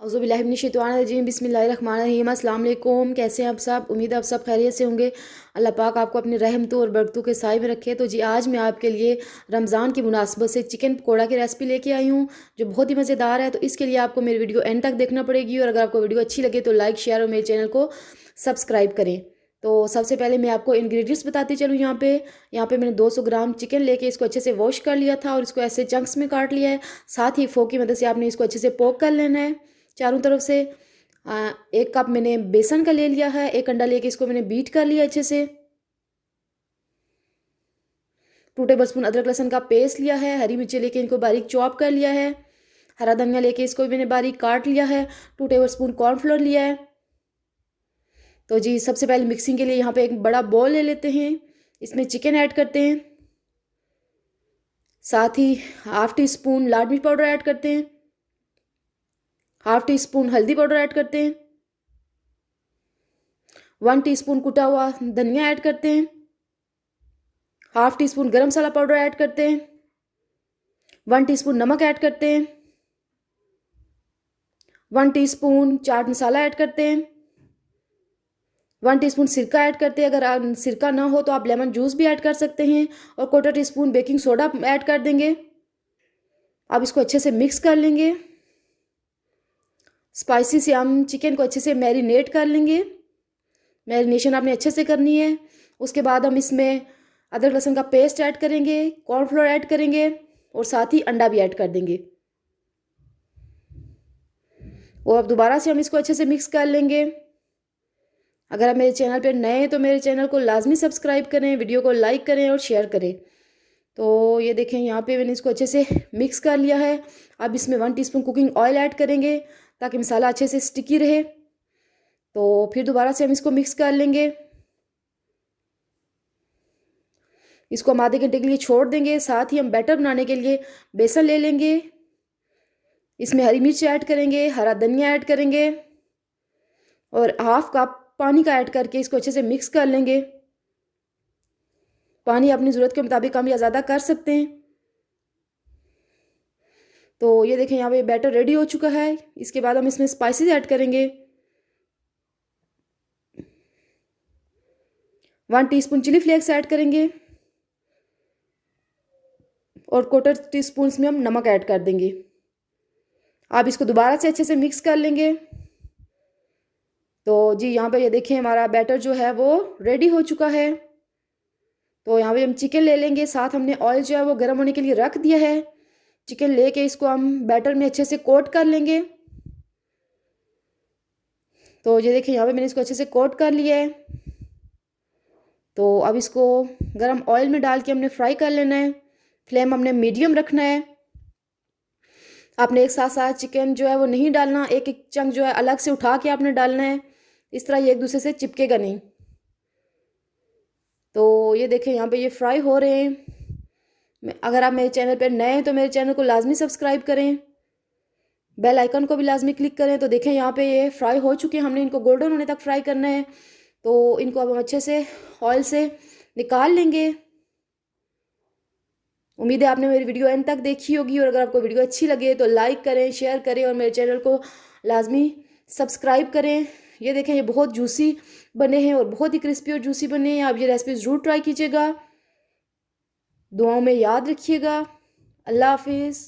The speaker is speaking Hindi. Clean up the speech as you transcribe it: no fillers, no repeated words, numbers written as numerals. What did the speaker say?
औज़ुबिल्लाहिमिनश्शैतानिर्रजीम बिस्मिल्लाहिर्रहमानिर्रहीम। अस्सलाम वालेकुम। कैसे हैं आप सब? उम्मीद है आप सब खैरियत से होंगे। अल्लाह पाक आपको अपनी रहमतों और बरकतों के साए में रखे। तो जी आज मैं आपके लिए रमज़ान की मुनासबत से चिकन पकौड़ा की रेसिपी लेके आई हूँ जो बहुत ही मज़ेदार है। तो इसके लिए आपको मेरी वीडियो एंड तक देखना पड़ेगी और अगर आपको वीडियो अच्छी लगे तो लाइक शेयर और मेरे चैनल को सब्सक्राइब करें। तो सबसे पहले मैं आपको इंग्रेडिएंट्स बताती चलूँ। यहाँ पे मैंने 200 ग्राम चिकन लेके इसको अच्छे से वॉश कर लिया था और इसको ऐसे चंक्स में काट लिया है। साथ ही फोक की मदद से आपने इसको अच्छे से पोक कर लेना है चारों तरफ से। 1 कप मैंने बेसन का ले लिया है। 1 अंडा लेके इसको मैंने बीट कर लिया अच्छे से। 2 टेबलस्पून अदरक लहसुन का पेस्ट लिया है। हरी मिर्ची लेके इनको बारीक चॉप कर लिया है। हरा धनिया लेके इसको भी मैंने बारीक काट लिया है। 2 टेबलस्पून कॉर्नफ्लोर लिया है। तो जी सबसे पहले मिक्सिंग के लिए यहाँ पे एक बड़ा बॉल ले लेते हैं। इसमें चिकन ऐड करते हैं। साथ ही ½ टी स्पून लाल मिर्च पाउडर ऐड करते हैं। ½ टी स्पून हल्दी पाउडर ऐड करते हैं। 1 टीस्पून कुटा हुआ धनिया ऐड करते हैं। ½ टी स्पून गरम मसाला पाउडर ऐड करते हैं। 1 टीस्पून नमक ऐड करते हैं। 1 टीस्पून चाट मसाला ऐड करते हैं। 1 टीस्पून सिरका ऐड करते हैं। अगर सिरका ना हो तो आप लेमन जूस भी ऐड कर सकते हैं। और 1/4 टीस्पून बेकिंग सोडा ऐड कर देंगे। अब इसको अच्छे से मिक्स कर लेंगे। स्पाइसी से हम चिकन को अच्छे से मैरिनेट कर लेंगे। मैरिनेशन आपने अच्छे से करनी है। उसके बाद हम इसमें अदरक लहसुन का पेस्ट ऐड करेंगे, कॉर्नफ्लोर ऐड करेंगे और साथ ही अंडा भी ऐड कर देंगे। और अब दोबारा से हम इसको अच्छे से मिक्स कर लेंगे। अगर आप मेरे चैनल पर नए हैं तो मेरे चैनल को लाजमी सब्सक्राइब करें, वीडियो को लाइक करें और शेयर करें। तो ये देखें यहाँ पे मैंने इसको अच्छे से मिक्स कर लिया है। अब इसमें 1 टीस्पून कुकिंग ऑयल ऐड करेंगे ताकि मसाला अच्छे से स्टिकी रहे। तो फिर दोबारा से हम इसको मिक्स कर लेंगे। इसको हम आधे घंटे के लिए छोड़ देंगे। साथ ही हम बैटर बनाने के लिए बेसन ले लेंगे। इसमें हरी मिर्च ऐड करेंगे, हरा धनिया ऐड करेंगे और ½ कप पानी का ऐड करके इसको अच्छे से मिक्स कर लेंगे। पानी अपनी ज़रूरत के मुताबिक कम या ज़्यादा कर सकते हैं। तो ये देखें यहाँ पे बैटर रेडी हो चुका है। इसके बाद हम इसमें स्पाइसेस ऐड करेंगे। 1 टीस्पून चिली फ्लेक्स ऐड करेंगे और 1/4 टीस्पून इसमें हम नमक ऐड कर देंगे। अब इसको दोबारा से अच्छे से मिक्स कर लेंगे। तो जी यहाँ पे ये देखें हमारा बैटर जो है वो रेडी हो चुका है। तो यहाँ पे हम चिकन ले लेंगे। साथ हमने ऑयल जो है वो गर्म होने के लिए रख दिया है। चिकन लेके इसको हम बैटर में अच्छे से कोट कर लेंगे। तो ये देखिए यहाँ पे मैंने इसको अच्छे से कोट कर लिया है। तो अब इसको गरम ऑयल में डाल के हमने फ्राई कर लेना है। फ्लेम हमने मीडियम रखना है। आपने एक साथ साथ चिकन जो है वो नहीं डालना, एक एक चंक जो है अलग से उठा के आपने डालना है। इस तरह ये एक दूसरे से चिपकेगा नहीं। तो ये देखें यहाँ पे ये फ्राई हो रहे हैं। अगर आप मेरे चैनल पर नए हैं तो मेरे चैनल को लाजमी सब्सक्राइब करें, बेल आइकन को भी लाजमी क्लिक करें। तो देखें यहाँ पे ये फ्राई हो चुके हैं। हमने इनको गोल्डन होने तक फ्राई करना है। तो इनको अब हम अच्छे से ऑयल से निकाल लेंगे। उम्मीद है आपने मेरी वीडियो एंड तक देखी होगी और अगर आपको वीडियो अच्छी लगे तो लाइक करें, शेयर करें और मेरे चैनल को लाजमी सब्सक्राइब करें। ये देखें ये बहुत जूसी बने हैं और बहुत ही क्रिस्पी और जूसी बने हैं। आप ये रेसिपी ज़रूर ट्राई कीजिएगा। दुआओं में याद रखिएगा। अल्लाह हाफिज़।